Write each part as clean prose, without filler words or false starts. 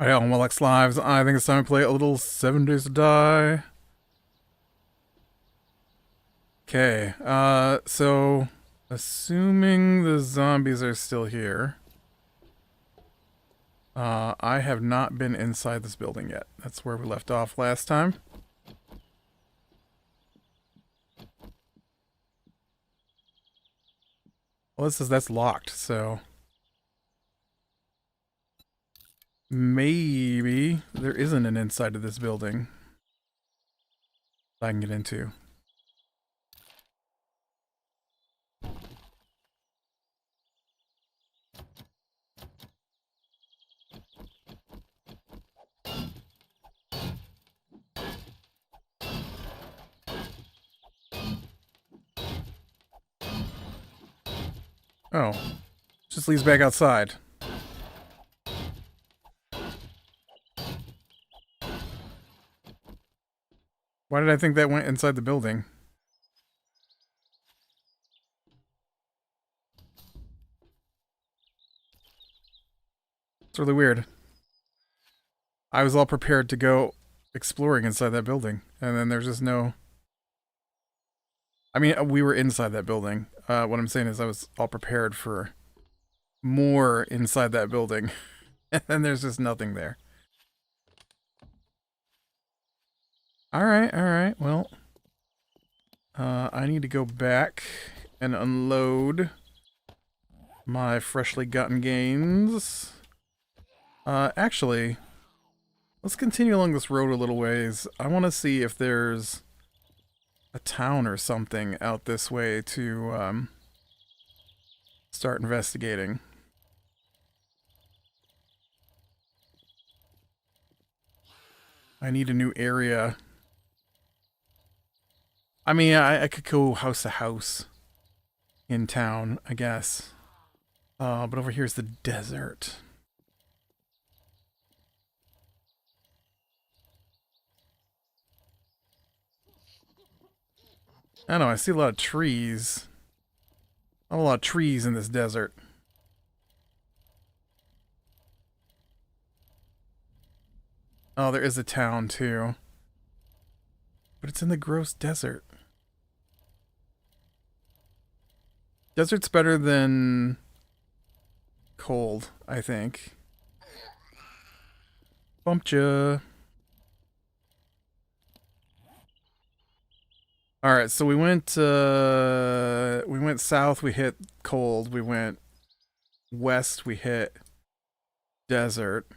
Alright, on Willex Lives, I think it's time to play a little 7 Days to Die. Okay, so assuming the zombies are still here, I have not been inside this building yet. That's where we left off last time. Well, it says that's locked, so maybe there isn't an inside of this building that I can get into. Oh, just leads back outside. Why did I think that went inside the building? It's really weird. I was all prepared to go exploring inside that building, and then there's just no... I mean, we were inside that building. What I'm saying is I was all prepared for more inside that building, and then there's just nothing there. Alright, well... I need to go back and unload my freshly gotten gains. Actually, let's continue along this road a little ways. I want to see if there's a town or something out this way to start investigating. I need a new area. I mean, I could go house to house in town, I guess. But over here's the desert. I don't know, I see a lot of trees. A lot of trees in this desert. Oh, there is a town too. But it's in the gross desert. Desert's better than cold, I think. Bumped ya. Alright, so we went south, we hit cold. We went west, we hit desert.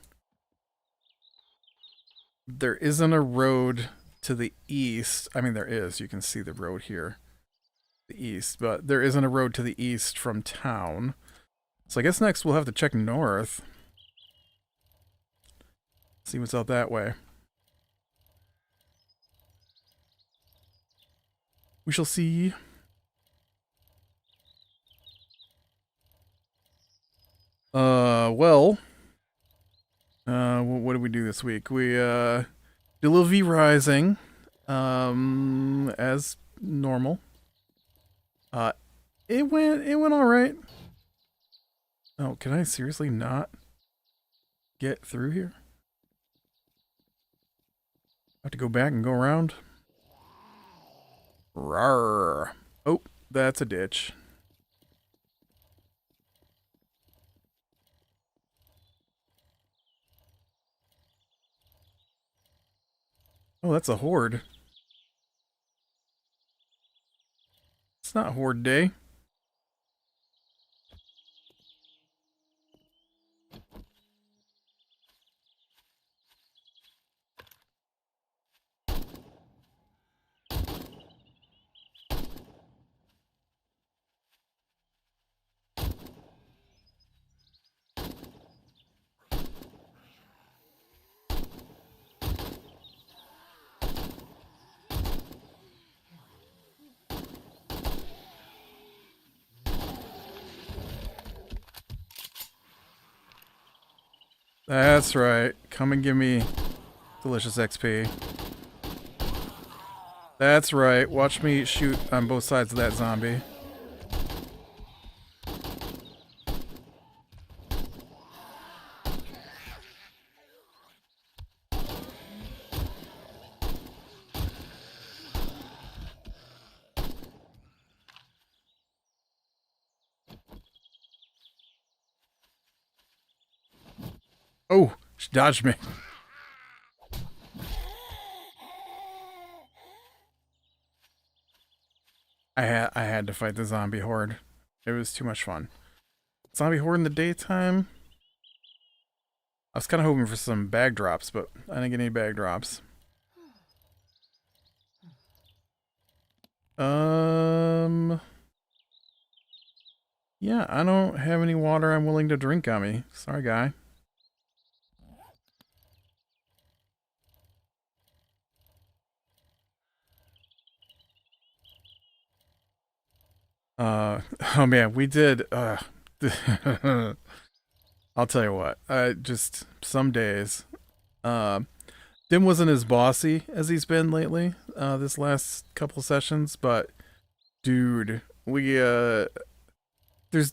There isn't a road to the east. I mean, there is. You can see the road here. The east, but there isn't a road to the east from town. So I guess next we'll have to check north. See what's out that way. We shall see. Well, what did we do this week? We did a little V Rising, as normal. It went all right. Oh, can I seriously not get through here? I have to go back and go around. Rawr. Oh, that's a ditch. Oh, that's a horde. It's not horde day. That's right. Come and give me delicious XP. That's right. Watch me shoot on both sides of that zombie. Oh, she dodged me. I had to fight the zombie horde. It was too much fun. Zombie horde in the daytime. I was kind of hoping for some bag drops, but I didn't get any bag drops. Yeah, I don't have any water I'm willing to drink on me. Sorry, guy. Oh man, we did, I'll tell you what, just some days, Dim wasn't as bossy as he's been lately, this last couple of sessions, but dude, there's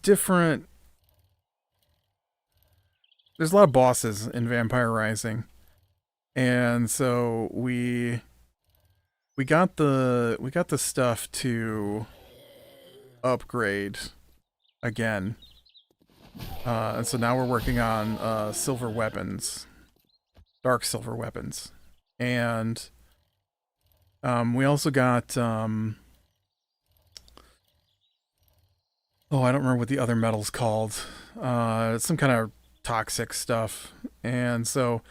different, there's a lot of bosses in Vampire Rising, and so we got the stuff to upgrade again. And so now we're working on silver weapons, dark silver weapons. And we also got, oh, I don't remember what the other metal's called. Some kind of toxic stuff. And so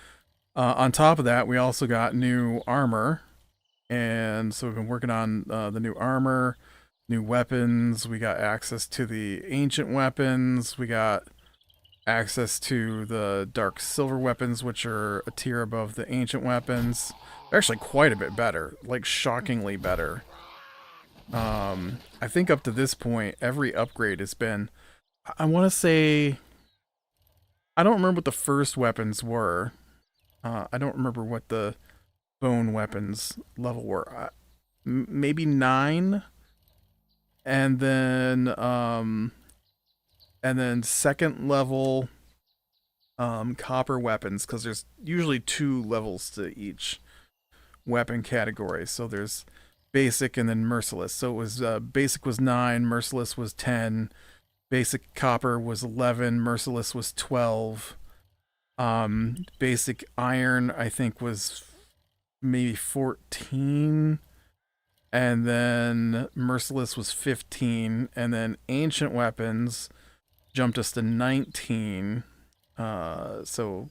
on top of that, we also got new armor. And so we've been working on the new armor, new weapons. We got access to the ancient weapons. We got access to the dark silver weapons, which are a tier above the ancient weapons. They're actually quite a bit better, like shockingly better. I think up to this point, every upgrade has been, I want to say, I don't remember what the first weapons were. I don't remember what the bone weapons level were. Maybe 9, and then second level copper weapons, because there's usually 2 levels to each weapon category. So there's basic and then merciless. So it was basic was 9, merciless was 10, basic copper was 11, merciless was 12. Basic iron I think was maybe 14, and then merciless was 15, and then ancient weapons jumped us to 19. So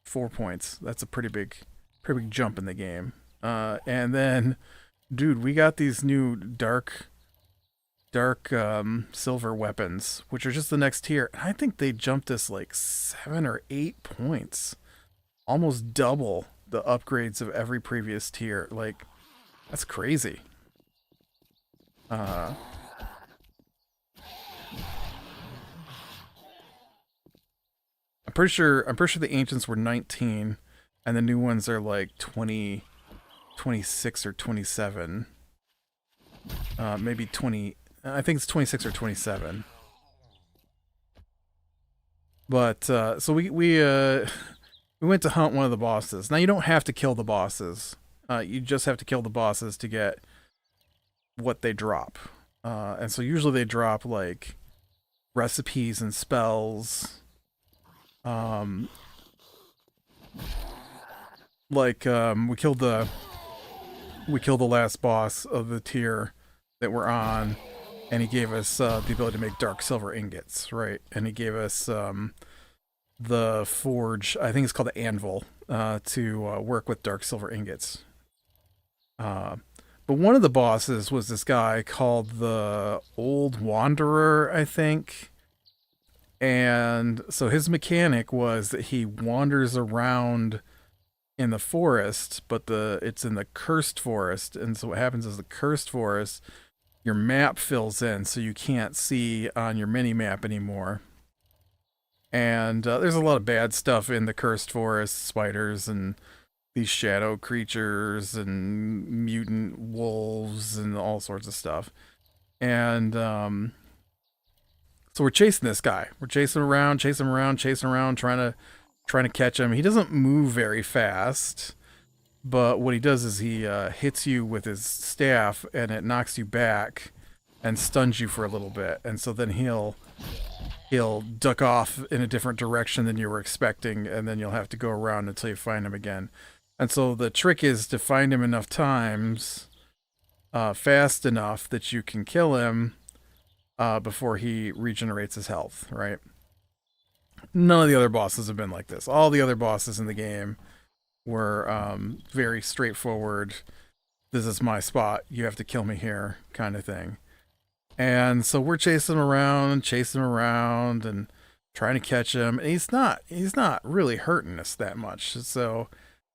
4 points. That's a pretty big jump in the game. And then, dude, we got these new dark silver weapons, which are just the next tier. I think they jumped us like 7 or 8 points, almost double the upgrades of every previous tier. Like, that's crazy. I'm pretty sure the ancients were 19, and the new ones are like 20, 26 or 27. Maybe 20. I think it's 26 or 27. But so we went to hunt one of the bosses. Now you don't have to kill the bosses. You just have to kill the bosses to get what they drop. And so usually they drop like recipes and spells. We killed the last boss of the tier that we're on, and he gave us the ability to make dark silver ingots, right? And he gave us the forge, I think it's called the anvil, to work with dark silver ingots. But one of the bosses was this guy called the Old Wanderer, I think. And so his mechanic was that he wanders around in the forest, but it's in the cursed forest. And so what happens is the cursed forest, your map fills in, so you can't see on your mini map anymore. And there's a lot of bad stuff in the cursed forest, spiders and these shadow creatures and mutant wolves and all sorts of stuff. And so we're chasing this guy. We're chasing him around, trying to catch him. He doesn't move very fast, but what he does is he hits you with his staff, and it knocks you back and stuns you for a little bit. And so then he'll duck off in a different direction than you were expecting, and then you'll have to go around until you find him again. And so the trick is to find him enough times, fast enough that you can kill him before he regenerates his health, right? None of the other bosses have been like this. All the other bosses in the game were very straightforward. This is my spot. You have to kill me here, kind of thing. And so we're chasing him around, and trying to catch him. And he's not really hurting us that much. So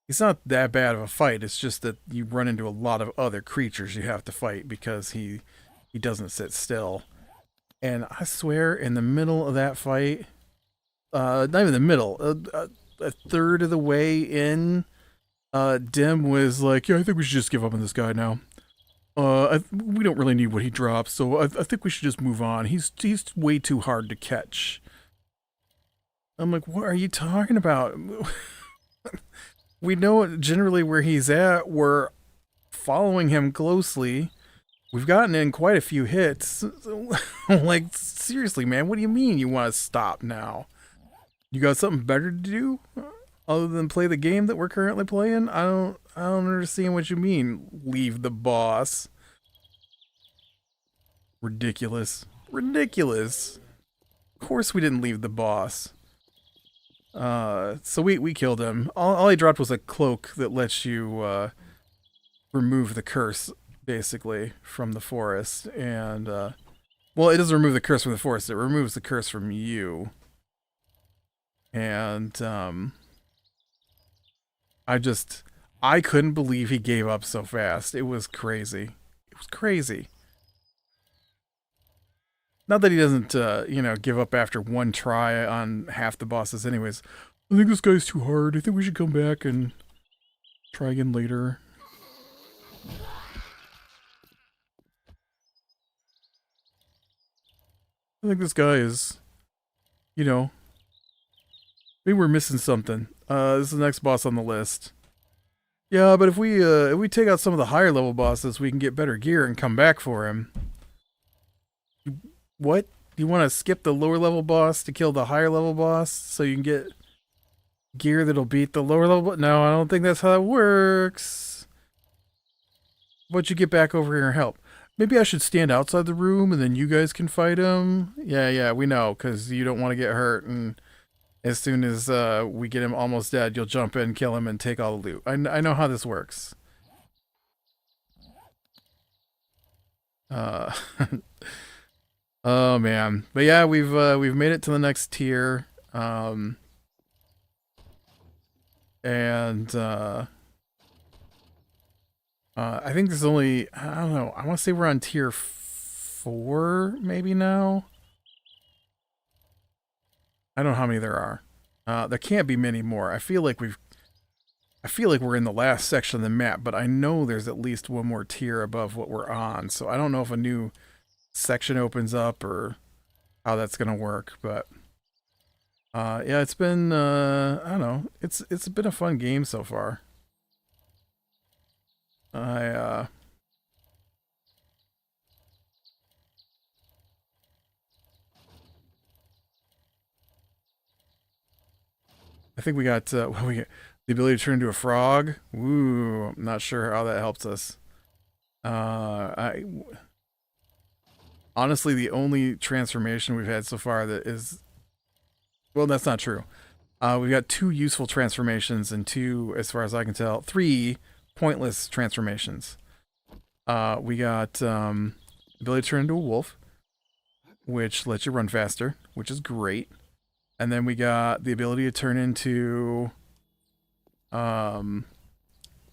he's not that bad of a fight. It's just that you run into a lot of other creatures you have to fight because he doesn't sit still. And I swear, in the middle of that fight, not even the middle, a third of the way in, Dim was like, "Yeah, I think we should just give up on this guy now. We don't really need what he drops, so I think we should just move on. He's way too hard to catch." I'm like, "What are you talking about? We know generally where he's at. We're following him closely. We've gotten in quite a few hits. Like, seriously, man, what do you mean you want to stop now? You got something better to do other than play the game that we're currently playing? I don't understand what you mean. Leave the boss." Ridiculous. Of course we didn't leave the boss. So we killed him. All he dropped was a cloak that lets you remove the curse, basically, from the forest. And well, it doesn't remove the curse from the forest. It removes the curse from you. And I couldn't believe he gave up so fast. It was crazy. Not that he doesn't, give up after one try on half the bosses anyways. "I think this guy's too hard. I think we should come back and try again later." I think this guy is, maybe we're missing something. This is the next boss on the list. Yeah, but if we take out some of the higher level bosses, we can get better gear and come back for him. What? Do you want to skip the lower level boss to kill the higher level boss so you can get gear that'll beat the lower level? No, I don't think that's how it works. Why don't you get back over here and help? Maybe I should stand outside the room and then you guys can fight him? Yeah, we know, because you don't want to get hurt, and as soon as we get him almost dead, you'll jump in, kill him, and take all the loot. I know how this works. Oh man, but yeah, we've made it to the next tier, and I think there's only, I don't know, I want to say we're on tier 4 maybe now. I don't know how many there are. There can't be many more. I feel like we're in the last section of the map, but I know there's at least one more tier above what we're on. So I don't know if a new section opens up or how that's gonna work, but yeah, it's been I don't know, it's been a fun game so far. I think we got we get the ability to turn into a frog. Ooh, I'm not sure how that helps us. Honestly, the only transformation we've had so far that is, well, that's not true. We've got 2 useful transformations and 2, as far as I can tell, 3 pointless transformations. We got ability to turn into a wolf, which lets you run faster, which is great. And then we got the ability to turn into a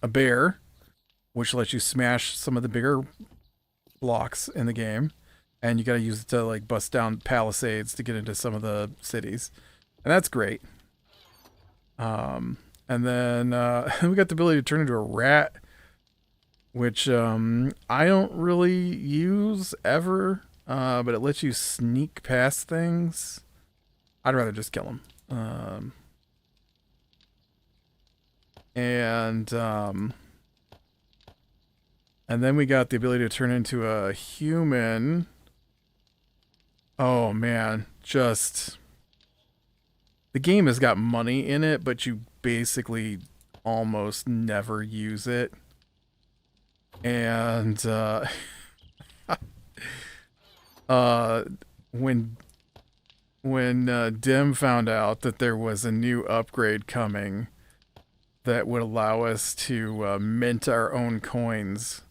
bear, which lets you smash some of the bigger blocks in the game. And you gotta use it to, like, bust down palisades to get into some of the cities. And that's great. And then we got the ability to turn into a rat, which I don't really use ever, but it lets you sneak past things. I'd rather just kill them. And then we got the ability to turn into a human. Oh man, just the game has got money in it, but you basically almost never use it. And when Dim found out that there was a new upgrade coming that would allow us to mint our own coins,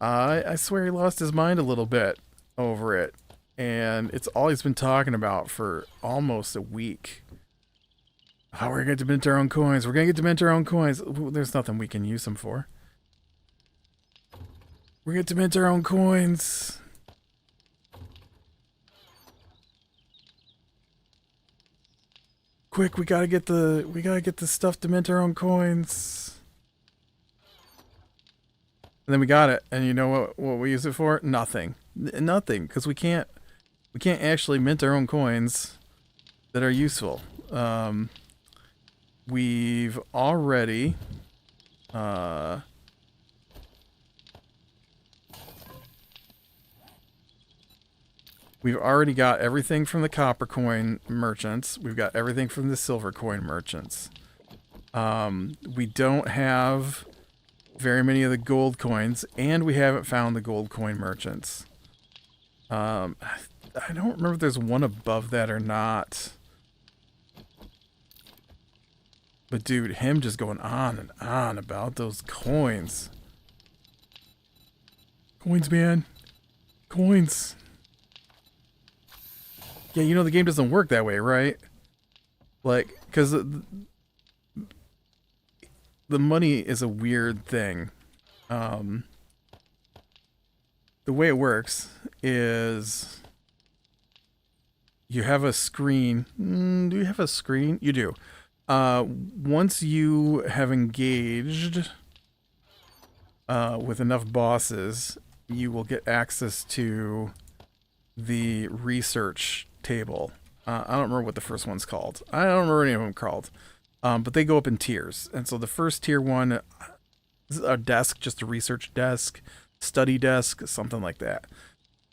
I swear he lost his mind a little bit over it. And it's all he's been talking about for almost a week. Oh, we're going to get to mint our own coins. We're going to get to mint our own coins. There's nothing we can use them for. We're going to get to mint our own coins. Quick, we gotta get the stuff to mint our own coins. And then we got it, and you know what we use it for? Nothing, because we can't actually mint our own coins that are useful. We've already got everything from the copper coin merchants. We've got everything from the silver coin merchants. We don't have very many of the gold coins, and we haven't found the gold coin merchants. I don't remember if there's one above that or not. But dude, him just going on and on about those coins. Coins, man. Coins. Yeah, you know the game doesn't work that way, right? Like, because the money is a weird thing. The way it works is you have a screen. Do you have a screen? You do. Once you have engaged with enough bosses, you will get access to the research table. I don't remember what the first one's called. I don't remember any of them called. But they go up in tiers. And so the first tier one is a desk, just a research desk, study desk, something like that.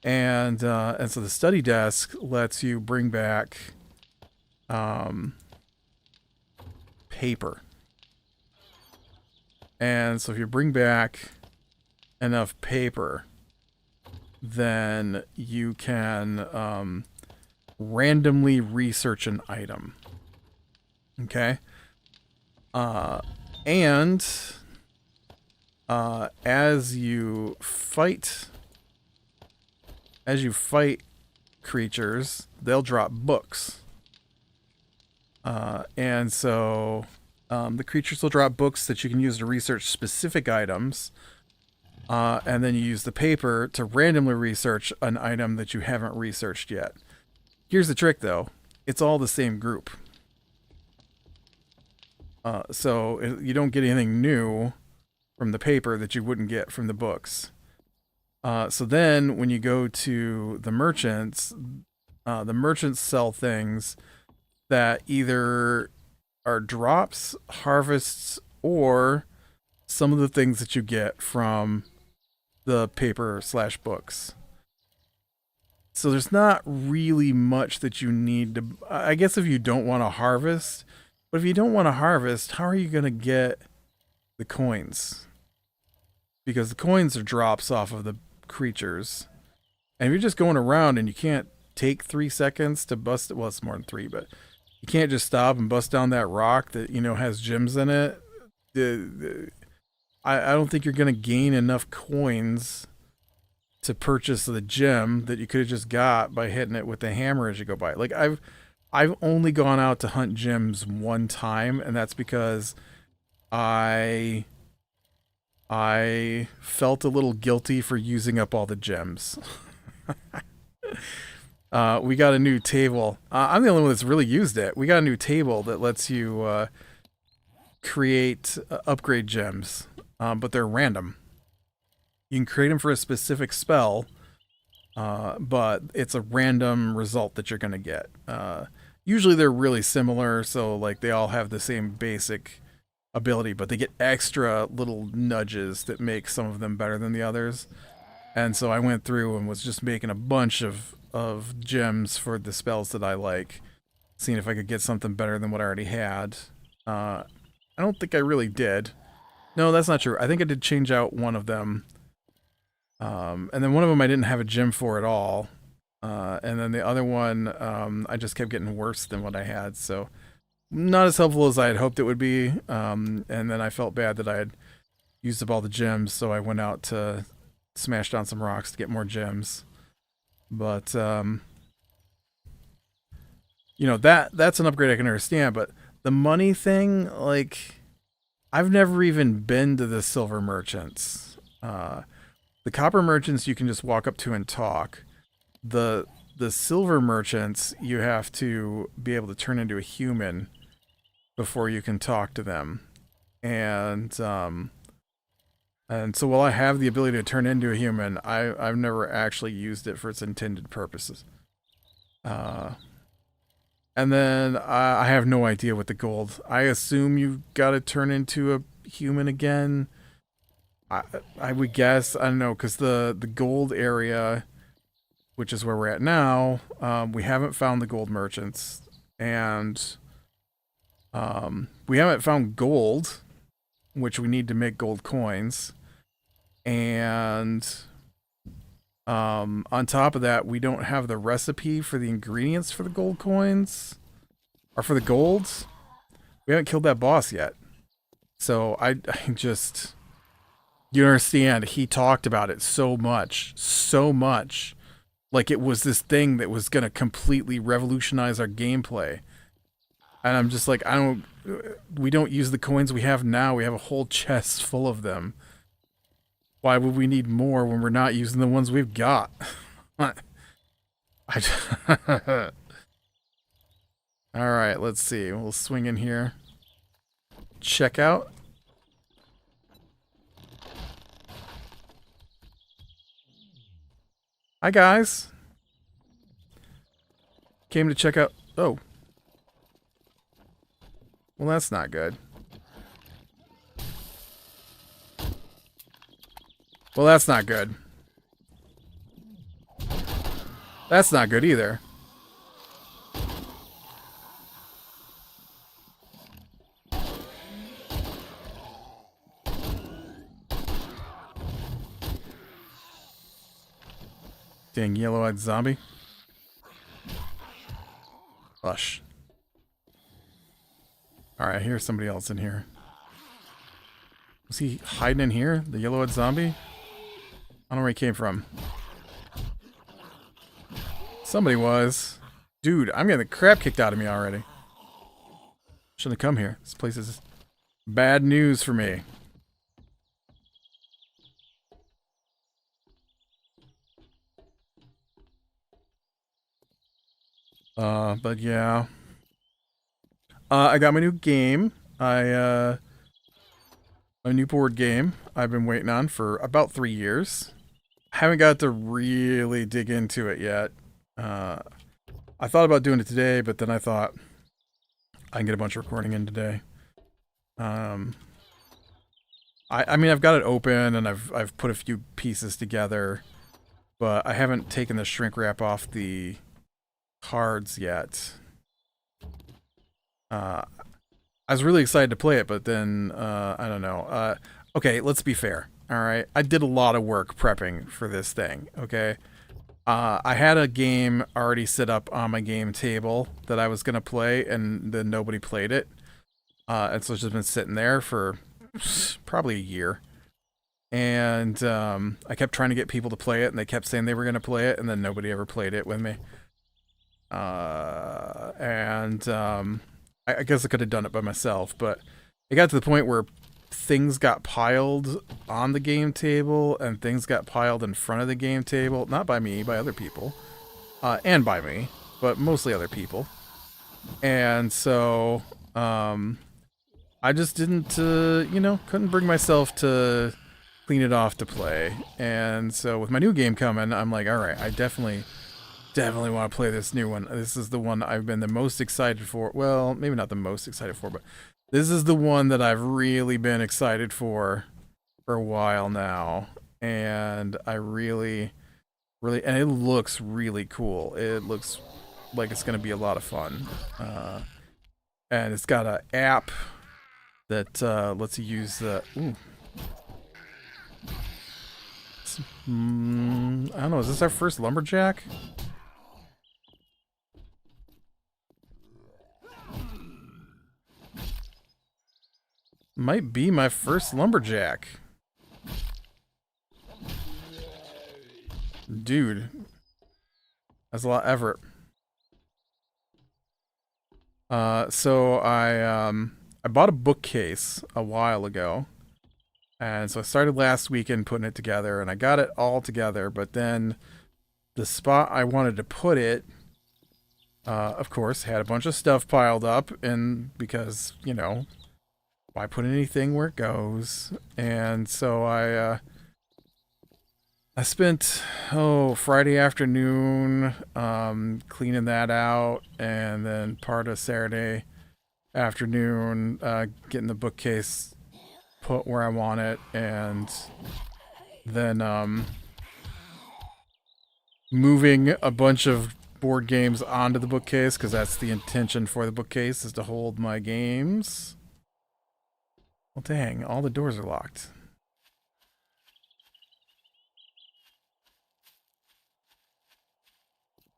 And so the study desk lets you bring back paper. And so if you bring back enough paper, then you can randomly research an item. Okay? And as you fight creatures, they'll drop books. And so the creatures will drop books that you can use to research specific items. And then you use the paper to randomly research an item that you haven't researched yet. Here's the trick, though. It's all the same group. So you don't get anything new from the paper that you wouldn't get from the books. So then when you go to the merchants sell things that either are drops, harvests, or some of the things that you get from the paper/books. So there's not really much that you need to... I guess if you don't want to harvest... But if you don't want to harvest, how are you going to get the coins? Because the coins are drops off of the creatures. And if you're just going around and you can't take 3 seconds to bust... Well, it's more than 3, but... You can't just stop and bust down that rock that, has gems in it. I don't think you're going to gain enough coins to purchase the gem that you could have just got by hitting it with the hammer as you go by. Like, I've only gone out to hunt gems one time, and that's because I felt a little guilty for using up all the gems. We got a new table. I'm the only one that's really used it. We got a new table that lets you create upgrade gems, but they're random. You can create them for a specific spell, but it's a random result that you're going to get. Usually they're really similar, so like they all have the same basic ability, but they get extra little nudges that make some of them better than the others. And so I went through and was just making a bunch of gems for the spells that I like, seeing if I could get something better than what I already had. I don't think I really did. No, that's not true. I think I did change out one of them. And then one of them I didn't have a gem for at all. And then the other one, I just kept getting worse than what I had. So not as helpful as I had hoped it would be. And then I felt bad that I had used up all the gems. So I went out to smash down some rocks to get more gems. But, you know, that's an upgrade I can understand. But the money thing, like, I've never even been to the silver merchants. The copper merchants you can just walk up to and talk. The silver merchants you have to be able to turn into a human before you can talk to them. And so while I have the ability to turn into a human, I've never actually used it for its intended purposes. And then I have no idea what the gold. I assume you've got to turn into a human again. I would guess, I don't know, because the gold area, which is where we're at now, we haven't found the gold merchants, and we haven't found gold, which we need to make gold coins, and on top of that, we don't have the recipe for the ingredients for the gold coins, or for the golds. We haven't killed that boss yet, so I just... You understand, he talked about it so much, like it was this thing that was going to completely revolutionize our gameplay. And I'm just like, we don't use the coins we have now. We have a whole chest full of them. Why would we need more when we're not using the ones we've got? All right, let's see. We'll swing in here. Check out. Hi, guys. Came to check out... Oh. Well, that's not good. Well, that's not good. That's not good either. Dang yellow-eyed zombie. Hush. Alright, here's somebody else in here. Was he hiding in here? The yellow-eyed zombie? I don't know where he came from. Somebody was. Dude, I'm getting the crap kicked out of me already. Shouldn't have come here. This place is bad news for me. But yeah. I got my new game. A new board game I've been waiting on for about 3 years. Haven't got to really dig into it yet. I thought about doing it today, but then I thought I can get a bunch of recording in today. I mean, I've got it open and I've put a few pieces together, but I haven't taken the shrink wrap off the cards yet. I was really excited to play it, but then I don't know. Okay, let's be fair. All right, I did a lot of work prepping for this thing. Okay, I had a game already set up on my game table that I was gonna play, and then nobody played it, and so it's just been sitting there for probably a year. And I kept trying to get people to play it, and they kept saying they were gonna play it, and then nobody ever played it with me. I guess I could have done it by myself, but it got to the point where things got piled on the game table and things got piled in front of the game table. Not by me, by other people. and by me, but mostly other people. And so I just didn't, couldn't bring myself to clean it off to play. And so with my new game coming, I'm like, all right, I definitely want to play this new one. This is the one I've been the most excited for. Well, maybe not the most excited for, but this is the one that I've really been excited for a while now. And I really, and it looks really cool. It looks like it's going to be a lot of fun. And it's got an app that lets you use the... Ooh. I don't know, is this our first lumberjack? Might be my first lumberjack. Dude. That's a lot of effort. So I bought a bookcase a while ago. And so I started last weekend putting it together, and I got it all together, but then the spot I wanted to put it, of course, had a bunch of stuff piled up, and because, why put anything where it goes? And so I spent, Friday afternoon cleaning that out, and then part of Saturday afternoon getting the bookcase put where I want it, and then moving a bunch of board games onto the bookcase, because that's the intention for the bookcase, is to hold my games. Well, dang, all the doors are locked.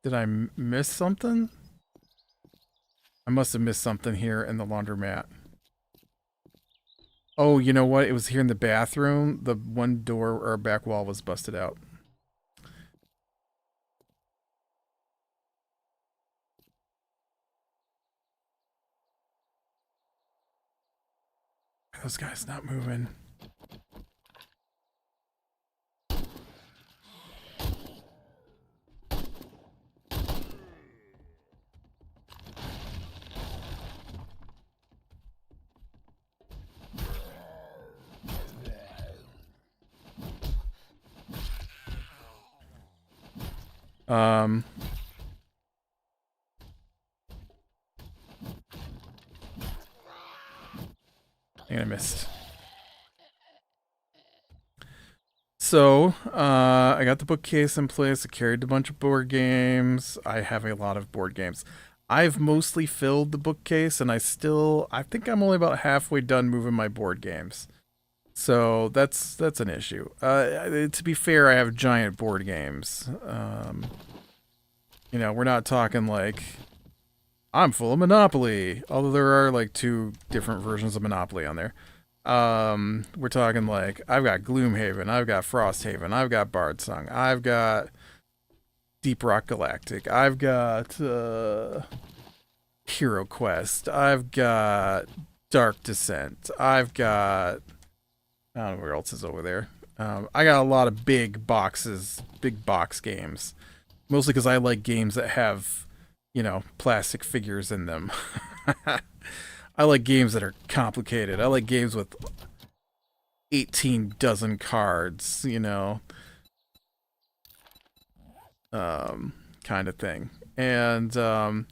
Did I miss something? I must have missed something here in the laundromat. Oh, you know what? It was here in the bathroom. The one door or back wall was busted out. Those guys not moving. I think I missed. So, I got the bookcase in place. I carried a bunch of board games. I have a lot of board games. I've mostly filled the bookcase, and I think I'm only about halfway done moving my board games. So that's an issue. To be fair, I have giant board games. We're not talking like I'm full of Monopoly, although there are like 2 different versions of Monopoly on there. We're talking like I've got Gloomhaven, I've got Frosthaven, I've got Bardsong, I've got Deep Rock Galactic, I've got Hero Quest, I've got Dark Descent, I've got... I don't know where else is over there. I got a lot of big box games. Mostly because I like games that have, plastic figures in them. I like games that are complicated. I like games with 18 dozen cards, kind of thing. And, so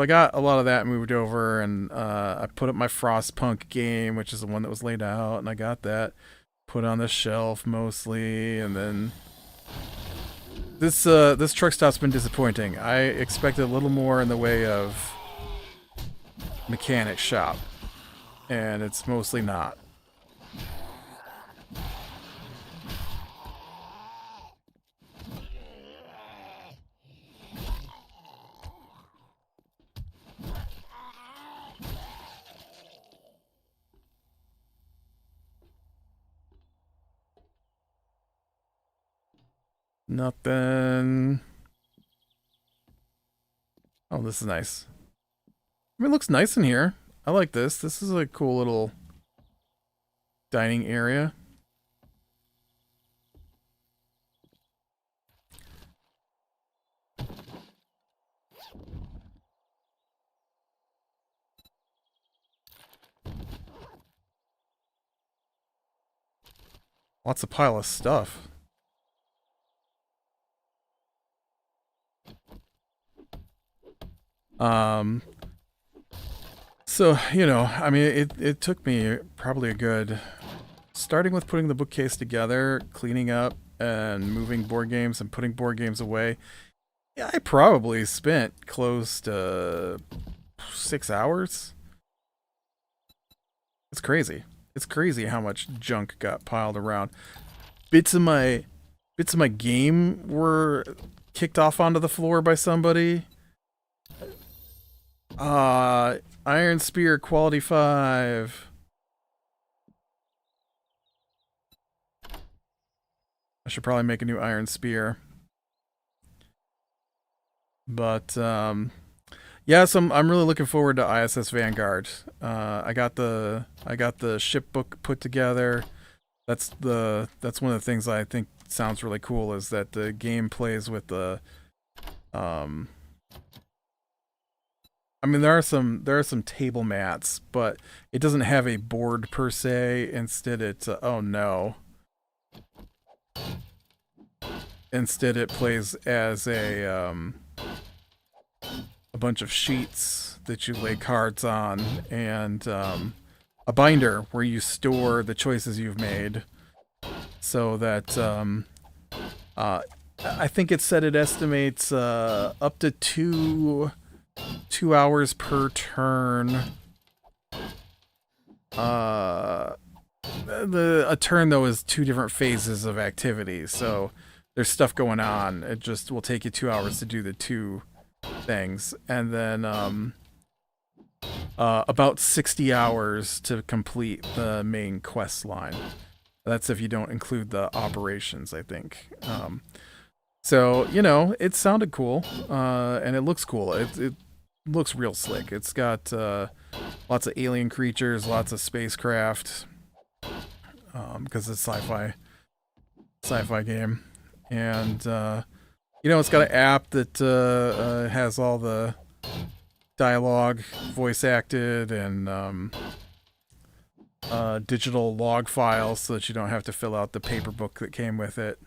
I got a lot of that moved over, and I put up my Frostpunk game, which is the one that was laid out, and I got that put on the shelf mostly, and then this truck stop's been disappointing. I expected a little more in the way of mechanic shop, and it's mostly not. Nothing. Oh, this is nice. I mean, it looks nice in here. I like this. This is a cool little dining area. Lots of pile of stuff. Um, so, you know, I mean, it took me probably a good, starting with putting the bookcase together, cleaning up, and moving board games and putting board games away. Yeah, I probably spent close to 6 hours. It's crazy. It's crazy how much junk got piled around. Bits of my bits of my game were kicked off onto the floor by somebody. Iron Spear quality 5. I should probably make a new Iron Spear. But yeah, so I'm really looking forward to ISS Vanguard. I got the ship book put together. That's one of the things I think sounds really cool is that the game plays with the I mean there are some table mats, but it doesn't have a board per se. Instead it's oh no. Instead it plays as a bunch of sheets that you lay cards on and a binder where you store the choices you've made so that I think it said it estimates up to 2 hours per turn. A turn though is 2 different phases of activity, so there's stuff going on. It just will take you 2 hours to do the two things, and then about 60 hours to complete the main quest line. That's if you don't include the operations, I think. So, you know, it sounded cool, and it looks cool. It looks real slick. It's got lots of alien creatures, lots of spacecraft, because it's sci-fi game. And, you know, it's got an app that has all the dialogue voice acted and digital log files so that you don't have to fill out the paper book that came with it.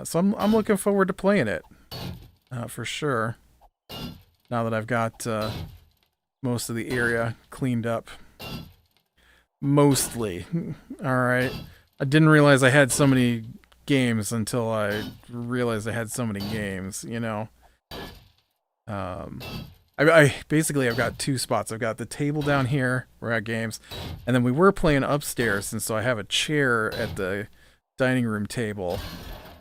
So I'm looking forward to playing it for sure. Now that I've got most of the area cleaned up. Mostly. Alright. I didn't realize I had so many games until I realized I had so many games, you know. I basically I've got two spots. I've got the table down here where I got games, and then we were playing upstairs, and so I have a chair at the dining room table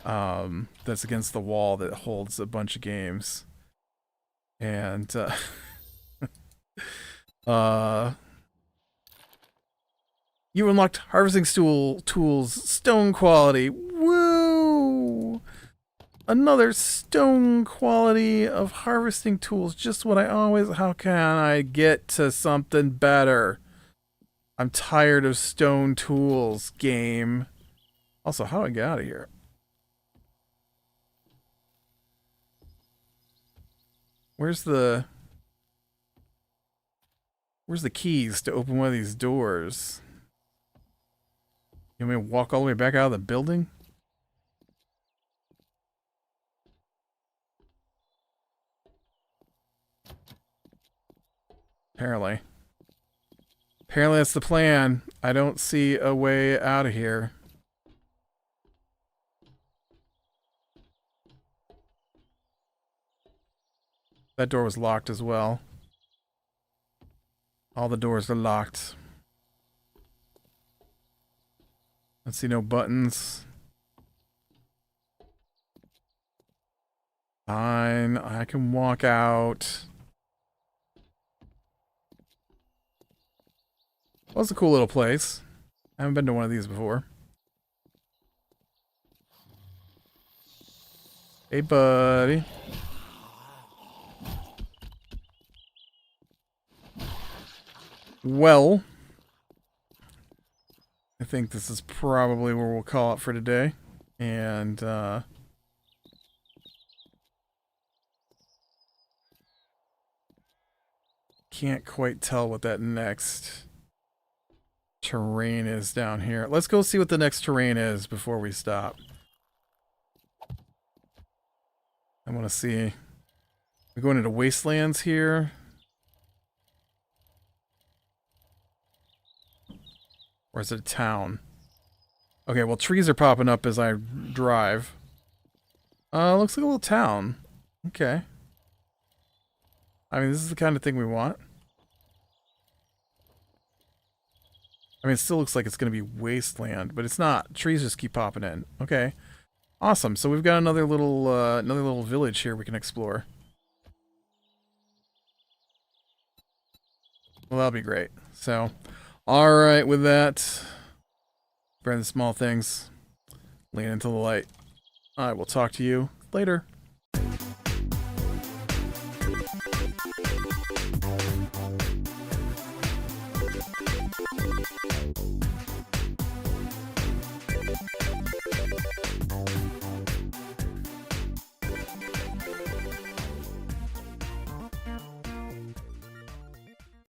that's against the wall that holds a bunch of games. And you unlocked harvesting tools, stone quality. Woo! Another stone quality of harvesting tools. Just what I always... How can I get to something better? I'm tired of stone tools, game. Also, how do I get out of here? Where's the keys to open one of these doors? You want me to walk all the way back out of the building? Apparently. Apparently that's the plan. I don't see a way out of here. That door was locked as well. All the doors are locked. I see no buttons. Fine, I can walk out. Well, it's a cool little place. I haven't been to one of these before. Hey, buddy. Well, I think this is probably where we'll call it for today. And, can't quite tell what that next terrain is down here. Let's go see what the next terrain is before we stop. I want to see. We're going into wastelands here. Or is it a town? Okay, well, trees are popping up as I drive. Looks like a little town. Okay. I mean, this is the kind of thing we want. I mean, it still looks like it's going to be wasteland, but it's not. Trees just keep popping in. Okay. Awesome. So we've got another little village here we can explore. Well, that'll be great. So, all right, with that, burn the small things, lean into the light. I will talk to you later.